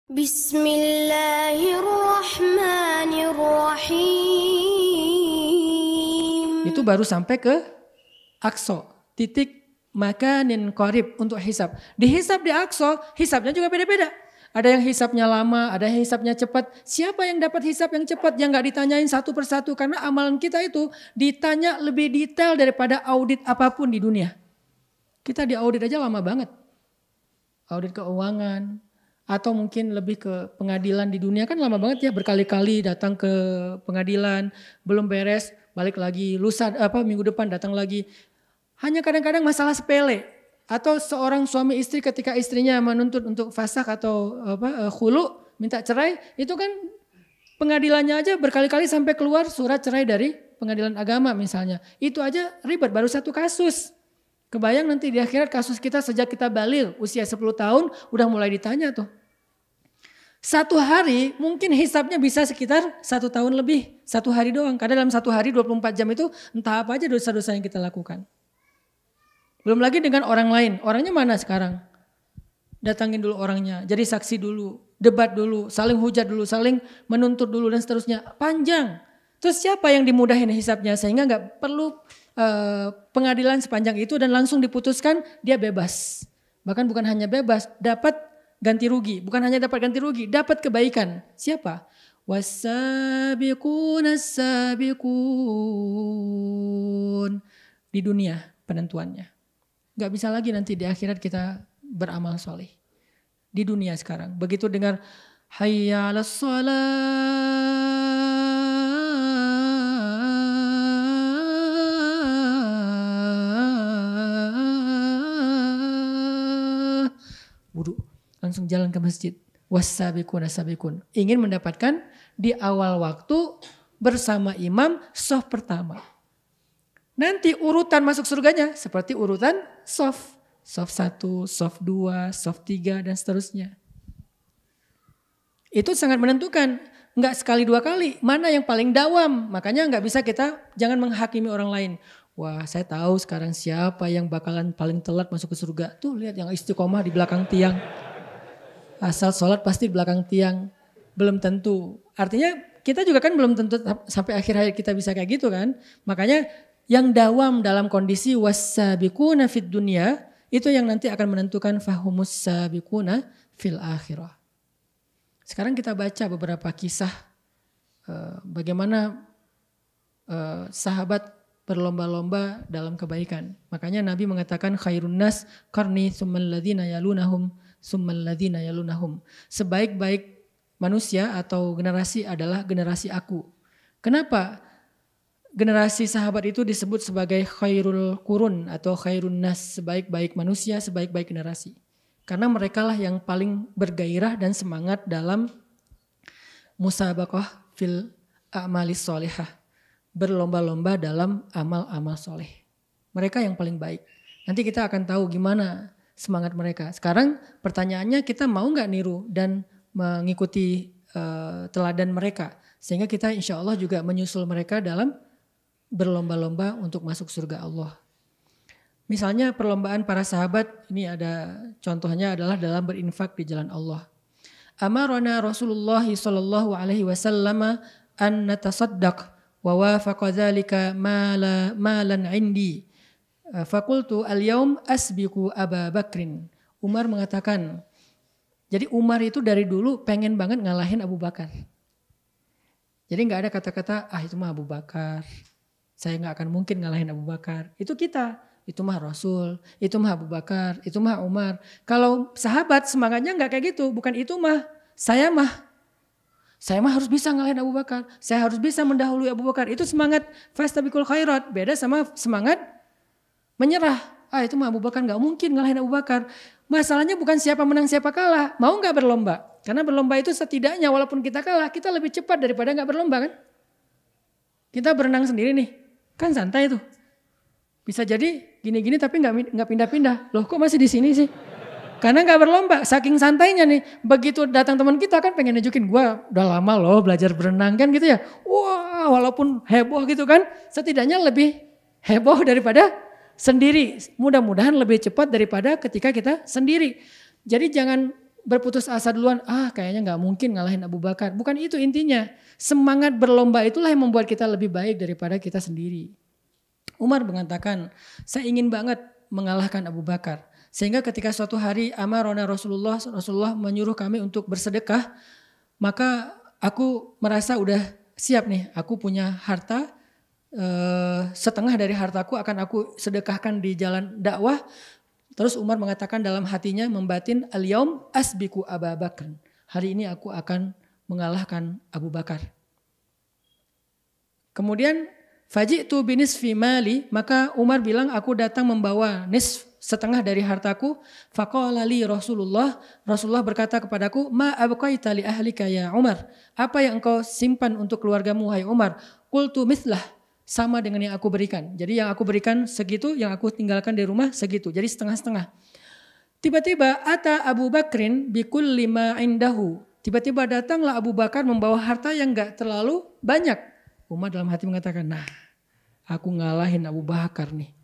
Bismillahirrahmanirrahim. Itu baru sampai ke Aqsa, titik makanin qarib untuk hisab. Dihisab di Aqsa, hisabnya juga beda-beda. Ada yang hisabnya lama, ada yang hisabnya cepat. Siapa yang dapat hisab yang cepat? Yang gak ditanyain satu persatu. Karena amalan kita itu ditanya lebih detail daripada audit apapun di dunia. Kita diaudit aja lama banget. Audit keuangan. Atau mungkin lebih ke pengadilan di dunia kan lama banget ya. Berkali-kali datang ke pengadilan. Belum beres, balik lagi. Minggu depan datang lagi. Hanya kadang-kadang masalah sepele. Atau seorang suami istri ketika istrinya menuntut untuk fasakh atau khulu, minta cerai, itu kan pengadilannya aja berkali-kali sampai keluar surat cerai dari pengadilan agama misalnya. Itu aja ribet, baru satu kasus. Kebayang nanti di akhirat kasus kita sejak kita baligh usia 10 tahun udah mulai ditanya tuh. Satu hari mungkin hisabnya bisa sekitar 1 tahun lebih, 1 hari doang. Karena dalam 1 hari 24 jam itu entah apa aja dosa-dosa yang kita lakukan. Belum lagi dengan orang lain. Orangnya mana sekarang? Datangin dulu orangnya. Jadi saksi dulu. Debat dulu. Saling hujat dulu. Saling menuntut dulu dan seterusnya. Panjang. Terus siapa yang dimudahin hisabnya? Sehingga gak perlu pengadilan sepanjang itu dan langsung diputuskan dia bebas. Bahkan bukan hanya bebas. Dapat ganti rugi. Bukan hanya dapat ganti rugi. Dapat kebaikan. Siapa? Was-sabiqun as-sabiqun. Di dunia penentuannya. Gak bisa lagi nanti di akhirat kita beramal soleh. Di dunia sekarang. Begitu dengar hayya 'alas shalah. Wudu. Langsung jalan ke masjid. Was-sabiqun as-sabiqun. Ingin mendapatkan di awal waktu bersama imam shaf pertama. Nanti urutan masuk surganya seperti urutan shaf. Shaf 1, shaf 2, shaf 3 dan seterusnya. Itu sangat menentukan. Enggak sekali 2 kali. Mana yang paling dawam. Makanya enggak bisa kita jangan menghakimi orang lain. Wah saya tahu sekarang siapa yang bakalan paling telat masuk ke surga. Tuh lihat yang istiqomah di belakang tiang. Asal sholat pasti di belakang tiang. Belum tentu. Artinya kita juga kan belum tentu sampai akhir hayat kita bisa kayak gitu kan. Makanya yang dawam dalam kondisi was-sabiquna fid dunya itu yang nanti akan menentukan fahumus sabiquna fil akhirah. Sekarang kita baca beberapa kisah bagaimana sahabat berlomba-lomba dalam kebaikan. Makanya Nabi mengatakan khairun nas qarni tsummal ladzina yalunahum tsummal ladzina yalunahum. Sebaik-baik manusia atau generasi adalah generasi aku. Kenapa? Generasi sahabat itu disebut sebagai khairul qurun atau khairun nas, sebaik-baik manusia, sebaik-baik generasi. Karena merekalah yang paling bergairah dan semangat dalam musabaqah fil a'malis sholihah. Berlomba-lomba dalam amal-amal soleh. Mereka yang paling baik. Nanti kita akan tahu gimana semangat mereka. Sekarang pertanyaannya kita mau gak niru dan mengikuti teladan mereka. Sehingga kita insya Allah juga menyusul mereka dalam berlomba-lomba untuk masuk surga Allah. Misalnya perlombaan para sahabat, ini ada contohnya adalah dalam berinfak di jalan Allah. Amarona Rasulullah sallallahu alaihi wasallam an natasaddaq wa wafaqa dzalika malan indi. Fakultu al-yaum asbiqu Aba Bakrin. Umar mengatakan, jadi Umar itu dari dulu pengen banget ngalahin Abu Bakar. Jadi gak ada kata-kata, itu mah Abu Bakar. Saya gak akan mungkin ngalahin Abu Bakar. Itu kita, itu mah Rasul, itu mah Abu Bakar, itu mah Umar. Kalau sahabat semangatnya gak kayak gitu. Bukan itu mah, saya mah harus bisa ngalahin Abu Bakar. Saya harus bisa mendahului Abu Bakar. Itu semangat fastabiqul khairat. Beda sama semangat menyerah. Itu mah Abu Bakar gak mungkin ngalahin Abu Bakar. Masalahnya bukan siapa menang siapa kalah. Mau gak berlomba? Karena berlomba itu setidaknya walaupun kita kalah, kita lebih cepat daripada gak berlomba kan. Kita berenang sendiri nih. Kan santai tuh. Bisa jadi gini-gini tapi nggak pindah-pindah. Loh kok masih di sini sih? Karena nggak berlomba. Saking santainya nih. Begitu datang teman kita kan pengen nunjukin gue udah lama loh belajar berenang kan gitu ya. Wah walaupun heboh gitu kan. Setidaknya lebih heboh daripada sendiri. Mudah-mudahan lebih cepat daripada ketika kita sendiri. Jadi jangan berputus asa duluan, kayaknya nggak mungkin ngalahin Abu Bakar. Bukan itu intinya. Semangat berlomba itulah yang membuat kita lebih baik daripada kita sendiri. Umar mengatakan, saya ingin banget mengalahkan Abu Bakar. Sehingga ketika suatu hari amarona Rasulullah menyuruh kami untuk bersedekah, maka aku merasa udah siap nih, aku punya harta, setengah dari hartaku akan aku sedekahkan di jalan dakwah. Terus Umar mengatakan dalam hatinya membatin, al-yaum asbiku Abu Bakar. Hari ini aku akan mengalahkan Abu Bakar. Kemudian faji'tu binisfi mali, maka Umar bilang aku datang membawa setengah dari hartaku. Faqala li Rasulullah berkata kepadaku, ma abqaita li ahlika ya Umar, apa yang engkau simpan untuk keluargamu hai Umar? Qultu mithlah, sama dengan yang aku berikan. Jadi yang aku berikan segitu, yang aku tinggalkan di rumah segitu. Jadi setengah-setengah. Tiba-tiba ata Abu Bakrin bikulli ma indahu. Tiba-tiba datanglah Abu Bakar membawa harta yang enggak terlalu banyak. Umar dalam hati mengatakan, nah aku ngalahin Abu Bakar nih.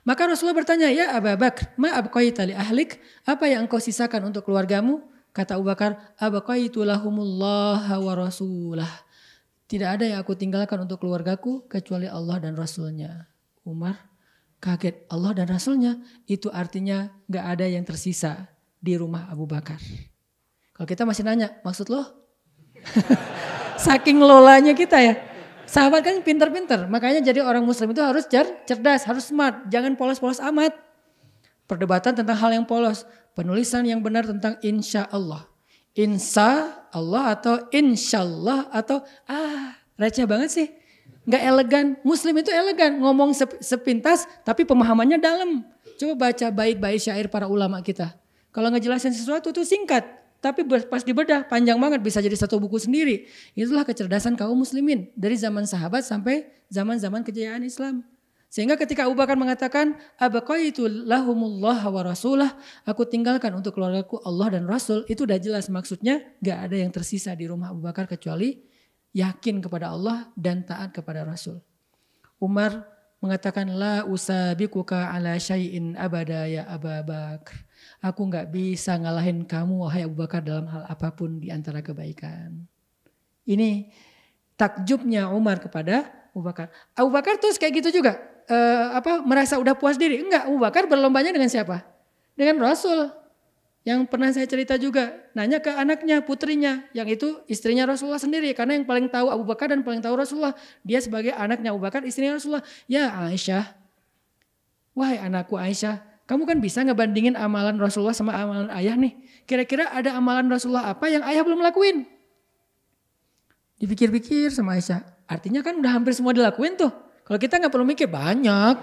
Maka Rasulullah bertanya, ya Abu Bakar, ma abqaita li ahlik, apa yang engkau sisakan untuk keluargamu? Kata Abu Bakar, abqaitu lahumullah wa rasulah. Tidak ada yang aku tinggalkan untuk keluargaku kecuali Allah dan Rasulnya. Umar kaget, Allah dan Rasulnya itu artinya gak ada yang tersisa di rumah Abu Bakar. Kalau kita masih nanya, maksud lo? Saking lolanya kita ya. Sahabat kan pintar-pintar, makanya jadi orang muslim itu harus cerdas, harus smart, jangan polos-polos amat. Perdebatan tentang hal yang polos, penulisan yang benar tentang insya Allah. Insya Allah atau insya Allah atau receh banget sih. Gak elegan, muslim itu elegan, ngomong sepintas tapi pemahamannya dalam. Coba baca bait-bait syair para ulama kita. Kalau ngejelasin sesuatu itu singkat. Tapi pas dibedah panjang banget, bisa jadi satu buku sendiri. Itulah kecerdasan kaum muslimin dari zaman sahabat sampai zaman-zaman kejayaan Islam. Sehingga ketika Abu Bakar mengatakan, abaqaitu lahumullah wa rasulah, aku tinggalkan untuk keluargaku Allah dan Rasul, itu udah jelas maksudnya gak ada yang tersisa di rumah Abu Bakar kecuali yakin kepada Allah dan taat kepada Rasul. Umar mengatakan, la usabiquka ala syai'in abada ya Abu Bakar. Aku gak bisa ngalahin kamu wahai Abu Bakar dalam hal apapun di antara kebaikan. Ini takjubnya Umar kepada Abu Bakar. Abu Bakar terus kayak gitu juga. Merasa udah puas diri. Enggak, Abu Bakar berlombanya dengan siapa? Dengan Rasul. Yang pernah saya cerita juga. Nanya ke anaknya, putrinya. Yang itu istrinya Rasulullah sendiri. Karena yang paling tahu Abu Bakar dan paling tahu Rasulullah. Dia sebagai anaknya Abu Bakar, istrinya Rasulullah. Ya Aisyah. Wahai anakku Aisyah. Kamu kan bisa ngebandingin amalan Rasulullah sama amalan ayah nih. Kira-kira ada amalan Rasulullah apa yang ayah belum lakuin? Dipikir-pikir sama Aisyah. Artinya kan udah hampir semua dilakuin tuh. Kalau kita gak perlu mikir banyak.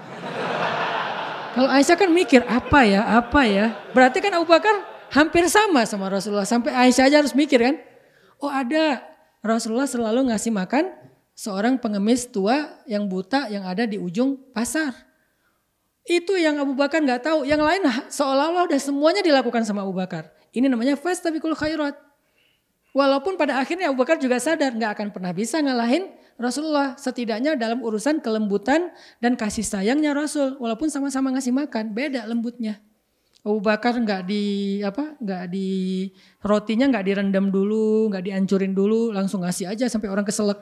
Kalau Aisyah kan mikir apa ya. Berarti kan Abu Bakar hampir sama Rasulullah. Sampai Aisyah aja harus mikir kan. Oh ada, Rasulullah selalu ngasih makan seorang pengemis tua yang buta yang ada di ujung pasar. Itu yang Abu Bakar gak tahu. Yang lain seolah-olah udah semuanya dilakukan sama Abu Bakar. Ini namanya fastabiqul khairat. Walaupun pada akhirnya Abu Bakar juga sadar gak akan pernah bisa ngalahin Rasulullah. Setidaknya dalam urusan kelembutan dan kasih sayangnya Rasul. Walaupun sama-sama ngasih makan, beda lembutnya. Abu Bakar rotinya gak direndam dulu, gak dihancurin dulu, langsung ngasih aja sampai orang keselak.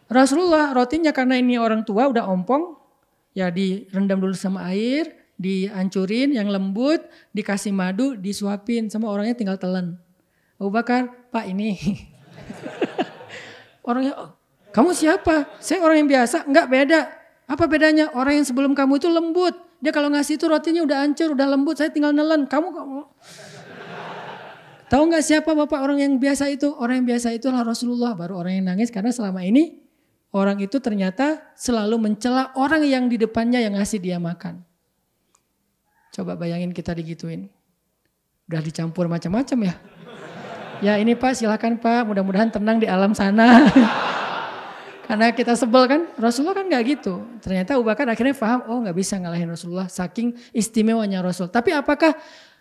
Rasulullah rotinya karena ini orang tua udah ompong, ya direndam dulu sama air, dihancurin yang lembut, dikasih madu, disuapin sama orangnya tinggal telan. Abu Bakar, Pak ini. Orangnya, kamu siapa? Saya orang yang biasa. Enggak, beda. Apa bedanya? Orang yang sebelum kamu itu lembut. Dia kalau ngasih itu rotinya udah hancur, udah lembut, saya tinggal nelen. Kamu. Tahu enggak siapa Bapak orang yang biasa itu? Orang yang biasa itulah Rasulullah. Baru orang yang nangis karena selama ini orang itu ternyata selalu mencela orang yang di depannya yang ngasih dia makan. Coba bayangin kita digituin. Udah dicampur macam-macam ya. Ya ini Pak silakan Pak, mudah-mudahan tenang di alam sana. Karena kita sebel kan, Rasulullah kan gak gitu. Ternyata Abu Bakar akhirnya paham, gak bisa ngalahin Rasulullah saking istimewanya Rasul. Tapi apakah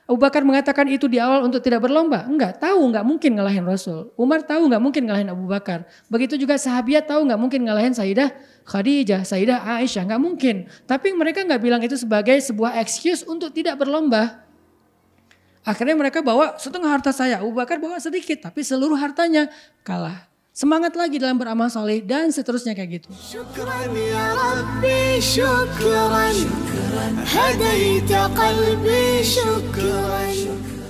Abu Bakar mengatakan itu di awal untuk tidak berlomba? Enggak, tahu gak mungkin ngalahin Rasul. Umar tahu gak mungkin ngalahin Abu Bakar. Begitu juga sahabiat tahu gak mungkin ngalahin Sayyidah Khadijah, Sayyidah Aisyah, gak mungkin. Tapi mereka gak bilang itu sebagai sebuah excuse untuk tidak berlomba. Akhirnya mereka bawa setengah harta saya, Abu Bakar bawa sedikit, tapi seluruh hartanya kalah. Semangat lagi dalam beramal soleh dan seterusnya kayak gitu. Syukran ya Rabbi, syukran, hadaita qalbi, syukran.